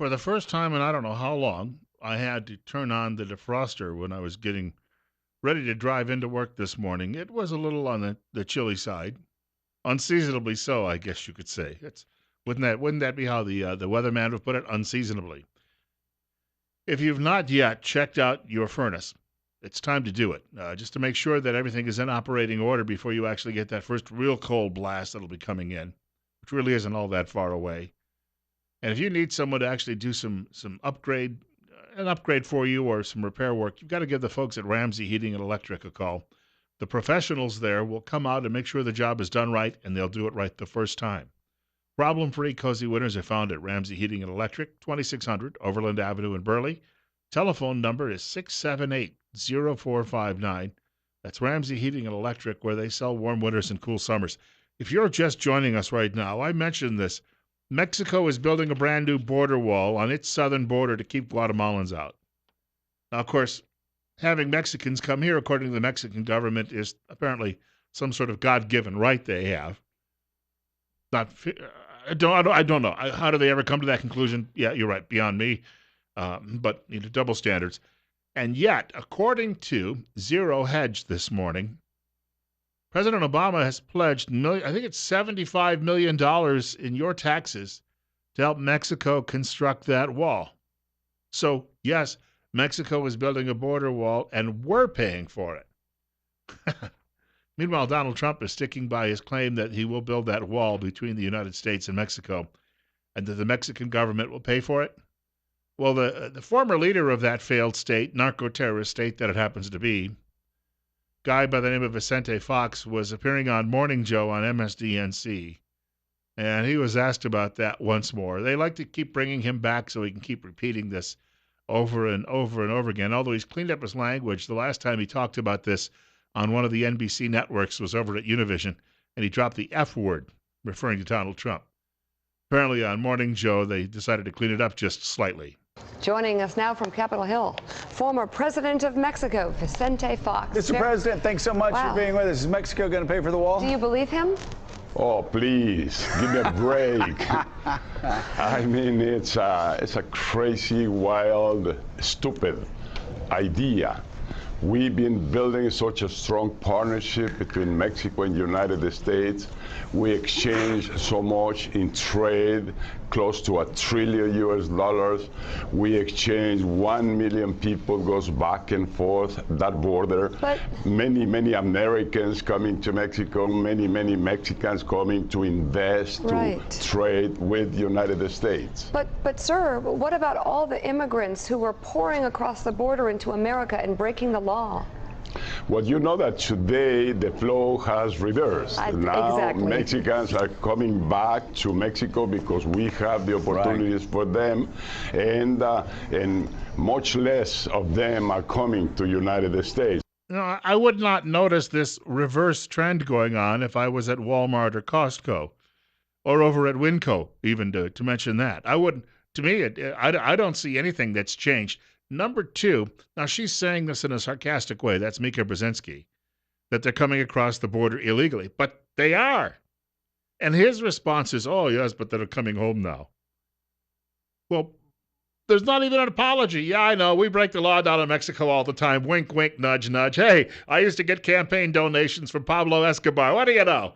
For the first time in I don't know how long, I had to turn on the defroster when I was getting ready to drive into work this morning. It was a little on the chilly side, unseasonably so, I guess you could say. It's wouldn't that be how the weatherman would put it? Unseasonably. If you've not yet checked out your furnace, it's time to do it, just to make sure that everything is in operating order before you actually get that first real cold blast that'll be coming in, which really isn't all that far away. And if you need someone to actually do some an upgrade for you or some repair work, you've got to give the folks at Ramsey Heating and Electric a call. The professionals there will come out and make sure the job is done right, and they'll do it right the first time. Problem-free, cozy winters are found at Ramsey Heating and Electric, 2600 Overland Avenue in Burley. Telephone number is 678-0459. That's Ramsey Heating and Electric, where they sell warm winters and cool summers. If you're just joining us right now, I mentioned this. Mexico is building a brand new border wall on its southern border to keep Guatemalans out. Now, of course, having Mexicans come here, according to the Mexican government, is apparently some sort of God-given right they have. I don't know. How do they ever come to that conclusion? Yeah, you're right, beyond me. But double standards. And yet, according to Zero Hedge this morning, President Obama has pledged, I think it's $75 million in your taxes to help Mexico construct that wall. So, yes, Mexico is building a border wall, and we're paying for it. Meanwhile, Donald Trump is sticking by his claim that he will build that wall between the United States and Mexico, and that the Mexican government will pay for it. Well, the former leader of that failed state, narco-terrorist state that it happens to be, guy by the name of Vicente Fox, was appearing on Morning Joe on MSDNC, and he was asked about that once more. They like to keep bringing him back so he can keep repeating this over and over and over again, although he's cleaned up his language. The last time he talked about this on one of the NBC networks was over at Univision, and he dropped the F word, referring to Donald Trump. Apparently on Morning Joe, they decided to clean it up just slightly. Joining us now from Capitol Hill, former President of Mexico, Vicente Fox. Mr. President, thanks so much for being with us. Is Mexico going to pay for the wall? Do you believe him? Oh, please, give me a break. I mean, it's a crazy, wild, stupid idea. We've been building such a strong partnership between Mexico and the United States. We exchange so much in trade, close to $1 trillion US. We exchange 1 million people goes back and forth that border. But many Americans coming to Mexico, many Mexicans coming to invest, to trade with the United States. But sir, what about all the immigrants who were pouring across the border into America and breaking the law? Well, you know that today the flow has reversed. Now exactly. Mexicans are coming back to Mexico because we have the opportunities for them, and much less of them are coming to United States. I would not notice this reverse trend going on if I was at Walmart or Costco or over at Winco, even to mention that. I wouldn't. To me, I don't see anything that's changed. Number two, now she's saying this in a sarcastic way, that's Mika Brzezinski, that they're coming across the border illegally, but they are. And his response is, oh, yes, but they're coming home now. Well, there's not even an apology. Yeah, I know, we break the law down in Mexico all the time. Wink, wink, nudge, nudge. Hey, I used to get campaign donations from Pablo Escobar. What do you know?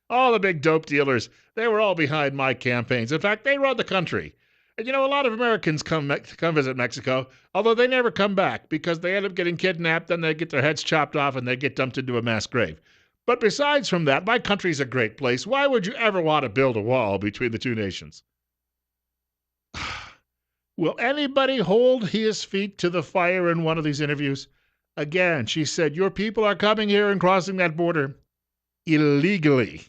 All the big dope dealers, they were all behind my campaigns. In fact, they run the country. And a lot of Americans come visit Mexico, although they never come back because they end up getting kidnapped, then they get their heads chopped off, and they get dumped into a mass grave. But besides from that, my country's a great place. Why would you ever want to build a wall between the two nations? Will anybody hold his feet to the fire in one of these interviews? Again, she said, your people are coming here and crossing that border illegally.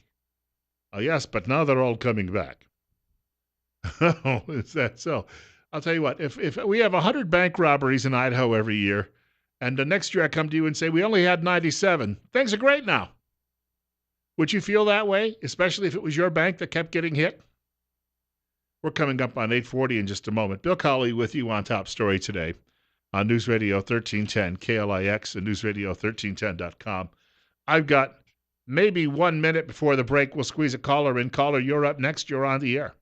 Oh, yes, but now they're all coming back. Oh, is that so? I'll tell you what, if we have 100 bank robberies in Idaho every year, and the next year I come to you and say we only had 97, things are great now. Would you feel that way, especially if it was your bank that kept getting hit? We're coming up on 8:40 in just a moment. Bill Colley with you on Top Story today on News Radio 1310, KLIX, and NewsRadio1310.com. I've got maybe 1 minute before the break, we'll squeeze a caller in. Caller, you're up next. You're on the air.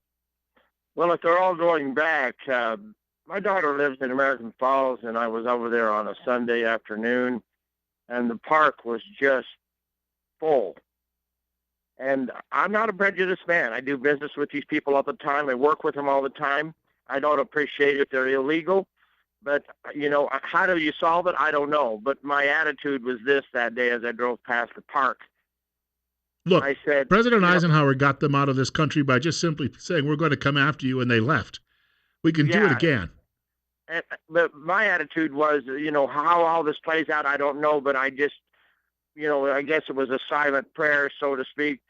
Well, if they're all going back, my daughter lives in American Falls, and I was over there on a Sunday afternoon, and the park was just full. And I'm not a prejudiced man. I do business with these people all the time. I work with them all the time. I don't appreciate if they're illegal. But, how do you solve it? I don't know. But my attitude was this that day as I drove past the park. Look, I said, President Eisenhower got them out of this country by just simply saying, we're going to come after you, and they left. We can do it again. But my attitude was, how all this plays out, I don't know. But I just, I guess it was a silent prayer, so to speak.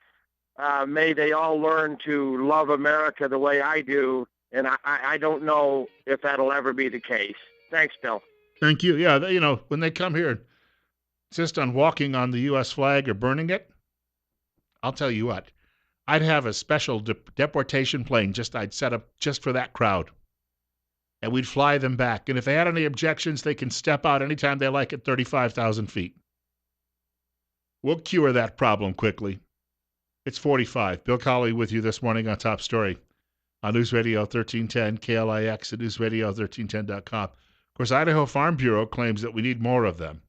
May they all learn to love America the way I do. And I don't know if that'll ever be the case. Thanks, Bill. Thank you. Yeah, when they come here and insist on walking on the U.S. flag or burning it, I'll tell you what, I'd have a special deportation plane I'd set up just for that crowd. And we'd fly them back. And if they had any objections, they can step out anytime they like at 35,000 feet. We'll cure that problem quickly. It's 45. Bill Colley with you this morning on Top Story on News Radio 1310, KLIX, and newsradio1310.com. Of course, Idaho Farm Bureau claims that we need more of them.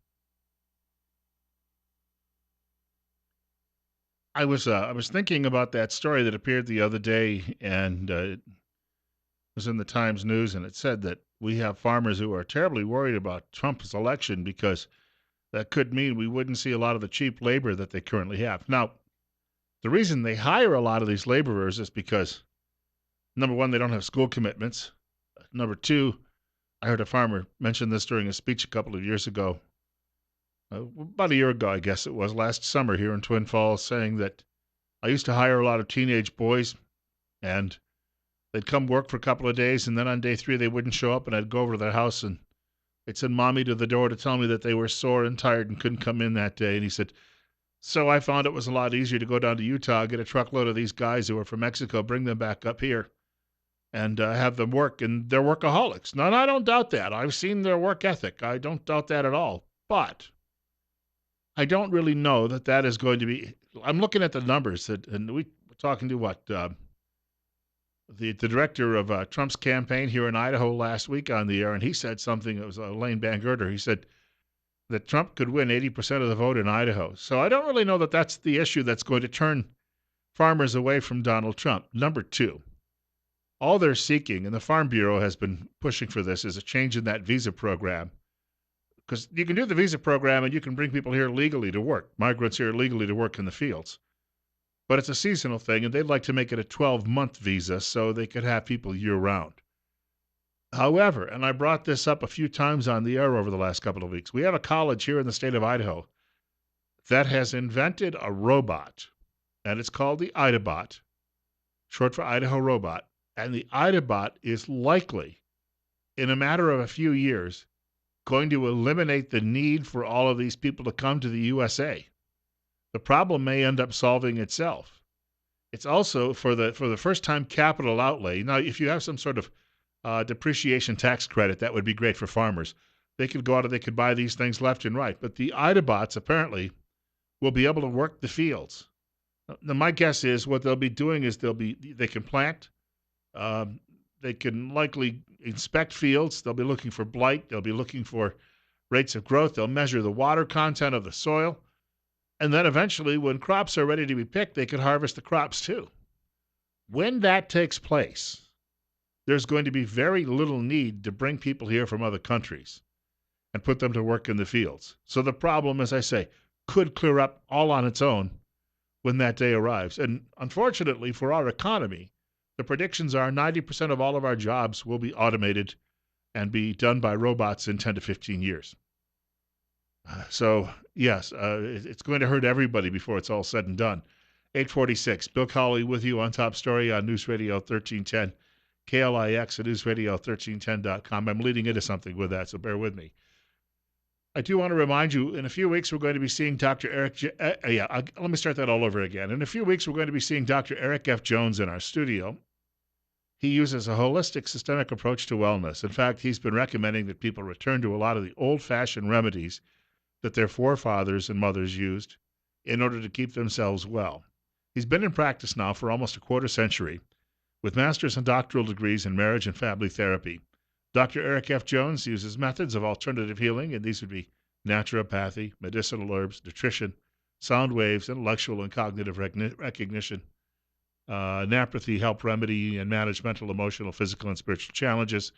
I was thinking about that story that appeared the other day, and it was in the Times News, and it said that we have farmers who are terribly worried about Trump's election because that could mean we wouldn't see a lot of the cheap labor that they currently have. Now, the reason they hire a lot of these laborers is because, number one, they don't have school commitments. Number two, I heard a farmer mention this during a speech a couple of years ago, about a year ago, I guess it was, last summer here in Twin Falls, saying that I used to hire a lot of teenage boys, and they'd come work for a couple of days, and then on day 3 they wouldn't show up, and I'd go over to their house, and they'd send mommy to the door to tell me that they were sore and tired and couldn't come in that day. And he said, so I found it was a lot easier to go down to Utah, get a truckload of these guys who are from Mexico, bring them back up here, and have them work. And they're workaholics. Now, I don't doubt that. I've seen their work ethic. I don't doubt that at all. But I don't really know that is going to be. I'm looking at the numbers, and we were talking to the director of Trump's campaign here in Idaho last week on the air, and he said something. It was Lane Bangurter. He said that Trump could win 80% of the vote in Idaho. So I don't really know that that's the issue that's going to turn farmers away from Donald Trump. Number two, all they're seeking, and the Farm Bureau has been pushing for this, is a change in that visa program. Because you can do the visa program and you can bring people here legally to work, migrants here legally to work in the fields. But it's a seasonal thing, and they'd like to make it a 12-month visa so they could have people year-round. However, and I brought this up a few times on the air over the last couple of weeks, we have a college here in the state of Idaho that has invented a robot, and it's called the IdaBot, short for Idaho Robot. And the IdaBot is likely, in a matter of a few years, going to eliminate the need for all of these people to come to the USA. The problem may end up solving itself. It's also for the first time capital outlay. Now, if you have some sort of depreciation tax credit, that would be great for farmers. They could go out and they could buy these things left and right. But the IdaBots apparently will be able to work the fields. Now, my guess is what they'll be doing is they can plant. They can likely inspect fields. They'll be looking for blight. They'll be looking for rates of growth. They'll measure the water content of the soil. And then eventually, when crops are ready to be picked, they can harvest the crops too. When that takes place, there's going to be very little need to bring people here from other countries and put them to work in the fields. So the problem, as I say, could clear up all on its own when that day arrives. And unfortunately for our economy, the predictions are 90% of all of our jobs will be automated and be done by robots in 10 to 15 years. So, yes, it's going to hurt everybody before it's all said and done. 846, Bill Colley with you on Top Story on News Radio 1310, KLIX at newsradio1310.com. I'm leading into something with that, so bear with me. I do want to remind you, in a few weeks, we're going to be seeing Dr. Eric... let me start that all over again. In a few weeks, we're going to be seeing Dr. Eric F. Jones in our studio. He uses a holistic, systemic approach to wellness. In fact, he's been recommending that people return to a lot of the old-fashioned remedies that their forefathers and mothers used in order to keep themselves well. He's been in practice now for almost a quarter century, with master's and doctoral degrees in marriage and family therapy. Dr. Eric F. Jones uses methods of alternative healing, and these would be naturopathy, medicinal herbs, nutrition, sound waves, intellectual and cognitive recognition. Napathy help remedy and manage mental, emotional, physical, and spiritual challenges.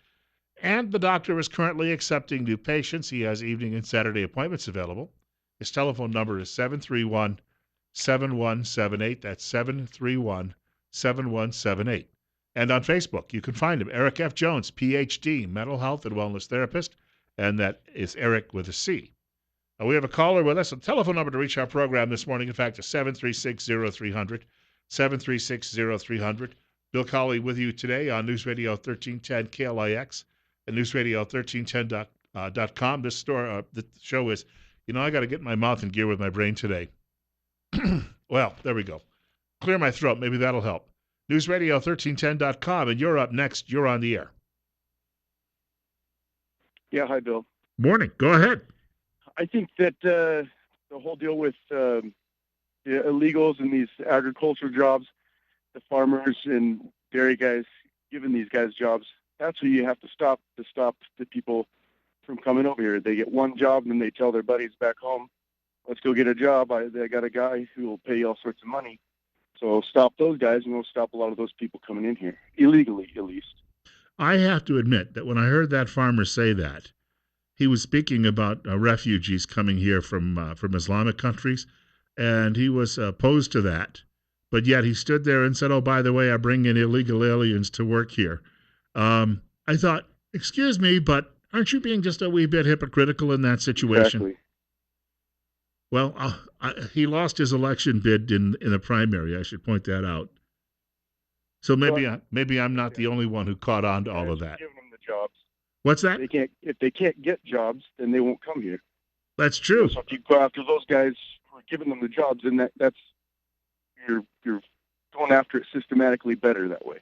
And the doctor is currently accepting new patients. He has evening and Saturday appointments available. His telephone number is 731-7178. That's 731-7178. And on Facebook, you can find him, Eric F. Jones, Ph.D., mental health and wellness therapist, and that is Eric with a C. We have a caller with us. The telephone number to reach our program this morning, in fact, is 736-0300, 736-0300. Bill Colley with you today on News Radio 1310 KLIX and newsradio1310.com. The show is, I got to get my mouth in gear with my brain today. Well, there we go. Clear my throat. Maybe that'll help. Newsradio1310.com, and you're up next. You're on the air. Yeah, hi, Bill. Morning. Go ahead. I think that the whole deal with the illegals and these agriculture jobs, the farmers and dairy guys giving these guys jobs, that's what you have to stop the people from coming over here. They get one job and then they tell their buddies back home, let's go get a job. I got a guy who will pay you all sorts of money. So stop those guys, and we'll stop a lot of those people coming in here, illegally at least. I have to admit that when I heard that farmer say that, he was speaking about refugees coming here from Islamic countries, and he was opposed to that. But yet he stood there and said, oh, by the way, I bring in illegal aliens to work here. I thought, excuse me, but aren't you being just a wee bit hypocritical in that situation? Exactly. Well, he lost his election bid in the primary. I should point that out. So maybe I'm not the only one who caught on to all of that. Giving them the jobs. What's that? If they can't get jobs, then they won't come here. That's true. So if you go after those guys who are giving them the jobs, then that's you're going after it systematically better that way.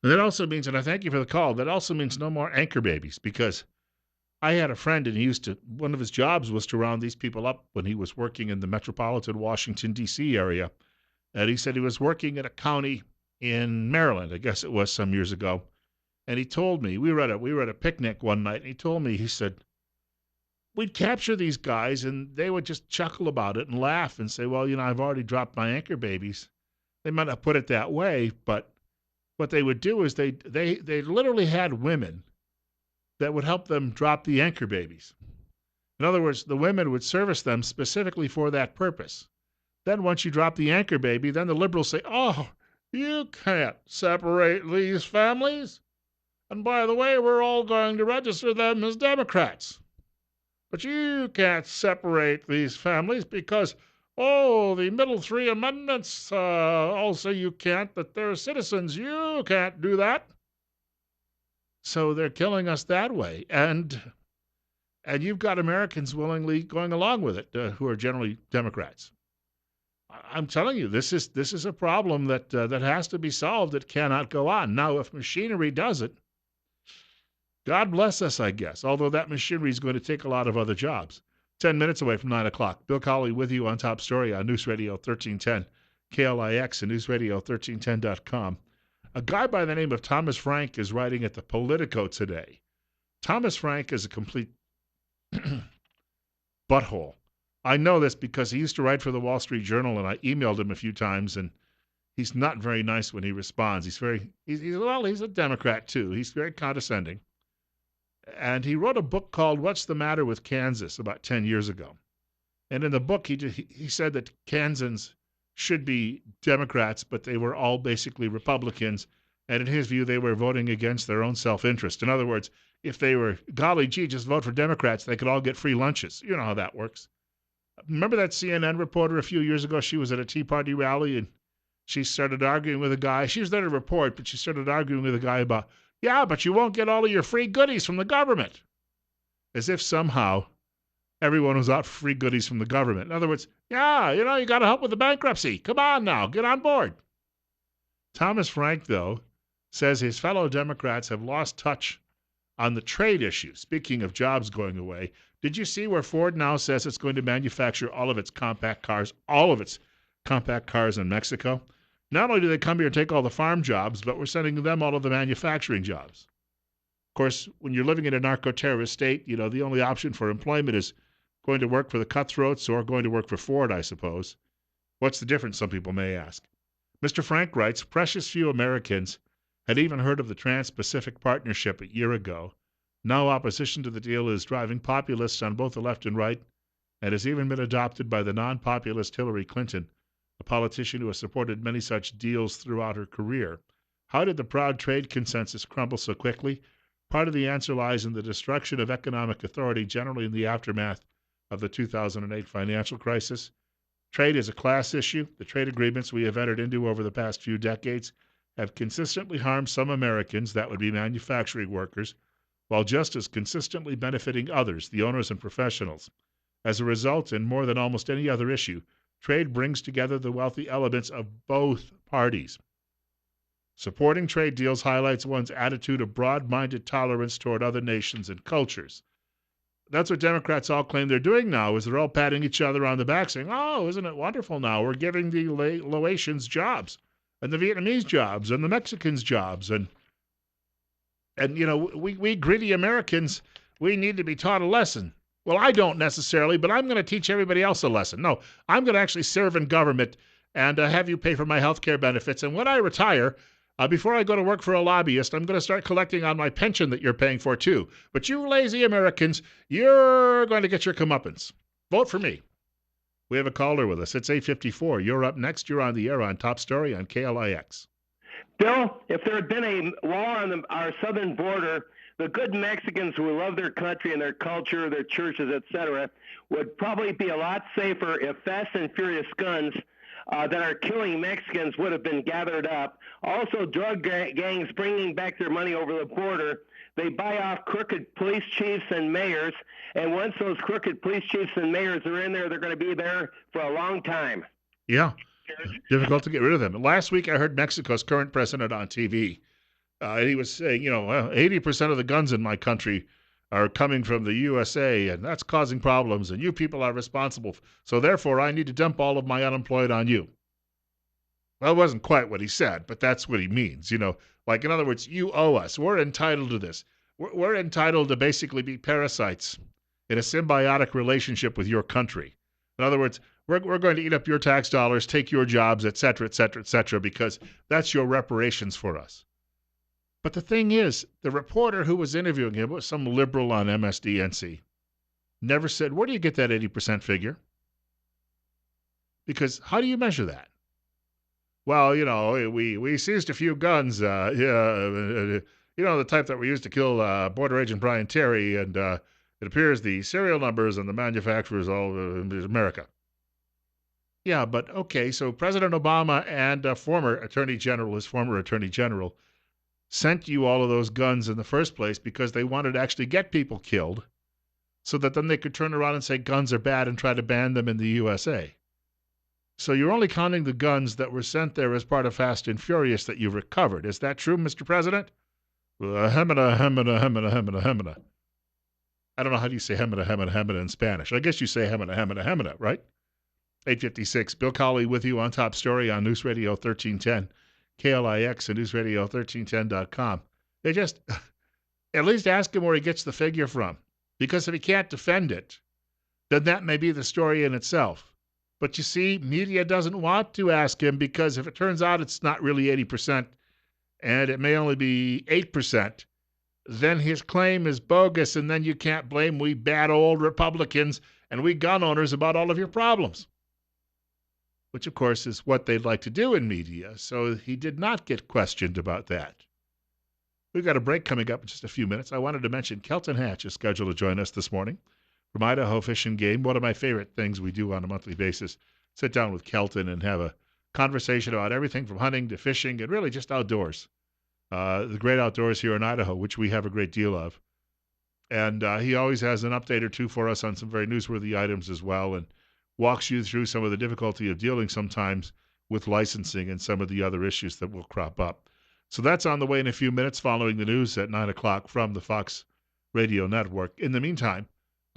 And that also means, and I thank you for the call, that also means no more anchor babies, because I had a friend, and one of his jobs was to round these people up when he was working in the metropolitan Washington, D.C. area. And he said he was working at a county in Maryland, I guess it was some years ago. And he told me, we were at a picnic one night, and he told me, he said, we'd capture these guys, and they would just chuckle about it and laugh and say, well, I've already dropped my anchor babies. They might not put it that way, but what they would do is they literally had women that would help them drop the anchor babies. In other words, the women would service them specifically for that purpose. Then once you drop the anchor baby, then the liberals say, oh, you can't separate these families. And by the way, we're all going to register them as Democrats. But you can't separate these families because, the middle three amendments also you can't, but they're citizens. You can't do that. So they're killing us that way. And you've got Americans willingly going along with it, who are generally Democrats. I'm telling you, this is a problem that has to be solved. It cannot go on. Now, if machinery does it, God bless us, I guess, although that machinery is going to take a lot of other jobs. 10 minutes away from 9 o'clock. Bill Colley with you on Top Story on News Radio 1310, KLIX and newsradio1310.com. A guy by the name of Thomas Frank is writing at the Politico today. Thomas Frank is a complete butthole. I know this because he used to write for the Wall Street Journal, and I emailed him a few times, and he's not very nice when he responds. He's a Democrat too. He's very condescending. And he wrote a book called What's the Matter with Kansas about 10 years ago. And in the book, he said that Kansans should be Democrats, but they were all basically Republicans. And in his view, they were voting against their own self-interest. In other words, if they were, golly gee, just vote for Democrats, they could all get free lunches. You know how that works. Remember that CNN reporter a few years ago? She was at a Tea Party rally, and she started arguing with a guy. She was there to report, but she started arguing with a guy about, yeah, but you won't get all of your free goodies from the government. As if somehow everyone was out for free goodies from the government. In other words, yeah, you got to help with the bankruptcy. Come on now, get on board. Thomas Frank, though, says his fellow Democrats have lost touch on the trade issue. Speaking of jobs going away, Did you see where Ford now says it's going to manufacture all of its compact cars in Mexico? Not only do they come here and take all the farm jobs, but we're sending them all of the manufacturing jobs. Of course, when you're living in a narco-terrorist state, the only option for employment is going to work for the cutthroats or going to work for Ford, I suppose. What's the difference, some people may ask. Mr. Frank writes, precious few Americans had even heard of the Trans-Pacific Partnership a year ago. Now opposition to the deal is driving populists on both the left and right, and has even been adopted by the non-populist Hillary Clinton, a politician who has supported many such deals throughout her career. How did the proud trade consensus crumble so quickly? Part of the answer lies in the destruction of economic authority generally in the aftermath of the 2008 financial crisis. Trade is a class issue. The trade agreements we have entered into over the past few decades have consistently harmed some Americans, that would be manufacturing workers, while just as consistently benefiting others, the owners and professionals. As a result, and more than almost any other issue, trade brings together the wealthy elements of both parties. Supporting trade deals highlights one's attitude of broad-minded tolerance toward other nations and cultures. That's what Democrats all claim they're doing now, is they're all patting each other on the back saying, oh, isn't it wonderful now? We're giving the Laotians jobs, and the Vietnamese jobs, and the Mexicans jobs, and we greedy Americans, we need to be taught a lesson. Well, I don't necessarily, but I'm going to teach everybody else a lesson. No, I'm going to actually serve in government and have you pay for my health care benefits. And when I retire, before I go to work for a lobbyist, I'm going to start collecting on my pension that you're paying for too. But you lazy Americans, you're going to get your comeuppance. Vote for me. We have a caller with us. It's 8:54. You're up next. You're on the air on Top Story on KLIX. Bill, if there had been a wall on our southern border, the good Mexicans who love their country and their culture, their churches, etc., would probably be a lot safer if Fast and Furious guns that are killing Mexicans would have been gathered up. Also, drug gangs bringing back their money over the border. They buy off crooked police chiefs and mayors, and once those crooked police chiefs and mayors are in there, they're going to be there for a long time. Yeah, difficult to get rid of them. Last week, I heard Mexico's current president on TV. He was saying, 80% of the guns in my country are coming from the USA, and that's causing problems, and you people are responsible. So therefore, I need to dump all of my unemployed on you. Well, it wasn't quite what he said, but that's what he means. Like, in other words, you owe us. We're entitled to this. We're entitled to basically be parasites in a symbiotic relationship with your country. In other words, we're going to eat up your tax dollars, take your jobs, et cetera, because that's your reparations for us. But the thing is, the reporter who was interviewing him was some liberal on MSDNC. Never said, where do you get that 80% figure? Because how do you measure that? Well, we seized a few guns, the type that we used to kill Border Agent Brian Terry, and it appears the serial numbers and the manufacturers all in America. Yeah, but okay, so President Obama and his former Attorney General, sent you all of those guns in the first place because they wanted to actually get people killed so that then they could turn around and say guns are bad and try to ban them in the USA. So you're only counting the guns that were sent there as part of Fast and Furious that you've recovered. Is that true, Mr. President? Hemina. I don't know how do you say hemina in Spanish. I guess you say hemina, right? 8:56. Bill Colley with you on Top Story on News Radio 1310. KLIX and newsradio1310.com. They just, at least ask him where he gets the figure from. Because if he can't defend it, then that may be the story in itself. But you see, media doesn't want to ask him because if it turns out it's not really 80% and it may only be 8%, then his claim is bogus and then you can't blame we bad old Republicans and we gun owners about all of your problems. Which, of course, is what they'd like to do in media, so he did not get questioned about that. We've got a break coming up in just a few minutes. I wanted to mention Kelton Hatch is scheduled to join us this morning from Idaho Fish and Game, one of my favorite things we do on a monthly basis. Sit down with Kelton and have a conversation about everything from hunting to fishing and really just outdoors. The great outdoors here in Idaho, which we have a great deal of. And he always has an update or two for us on some very newsworthy items as well, and walks you through some of the difficulty of dealing sometimes with licensing and some of the other issues that will crop up. So that's on the way in a few minutes following the news at 9 o'clock from the Fox Radio Network. In the meantime,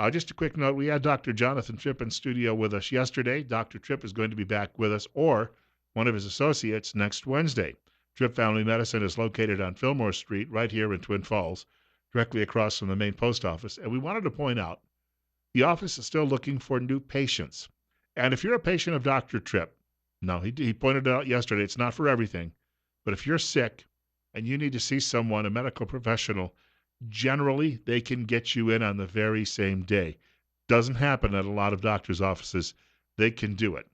Just a quick note, we had Dr. Jonathan Tripp in studio with us yesterday. Dr. Tripp is going to be back with us, or one of his associates, next Wednesday. Tripp Family Medicine is located on Fillmore Street right here in Twin Falls, directly across from the main post office. And we wanted to point out, the office is still looking for new patients. And if you're a patient of Dr. Tripp, no, he pointed it out yesterday, it's not for everything. But if you're sick and you need to see someone, a medical professional, generally they can get you in on the very same day. Doesn't happen at a lot of doctors' offices. They can do it.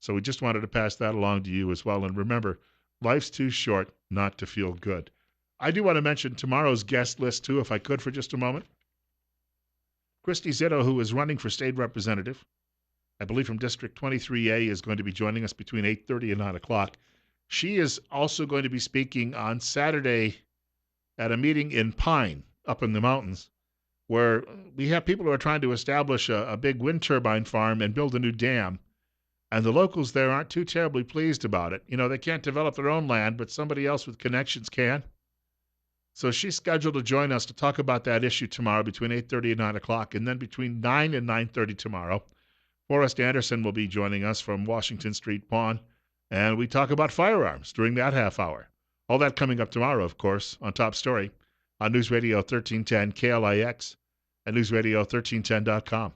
So we just wanted to pass that along to you as well. And remember, life's too short not to feel good. I do want to mention tomorrow's guest list, too, if I could, for just a moment. Christy Zitto, who is running for state representative, I believe from District 23A, is going to be joining us between 8:30 and 9 o'clock. She is also going to be speaking on Saturday at a meeting in Pine, up in the mountains, where we have people who are trying to establish a big wind turbine farm and build a new dam. And the locals there aren't too terribly pleased about it. You know, they can't develop their own land, but somebody else with connections can. So she's scheduled to join us to talk about that issue tomorrow between 8:30 and 9 o'clock. And then between 9 and 9:30 tomorrow, Forrest Anderson will be joining us from Washington Street Pawn. And we talk about firearms during that half hour. All that coming up tomorrow, of course, on Top Story on News Radio 1310 KLIX and NewsRadio1310.com.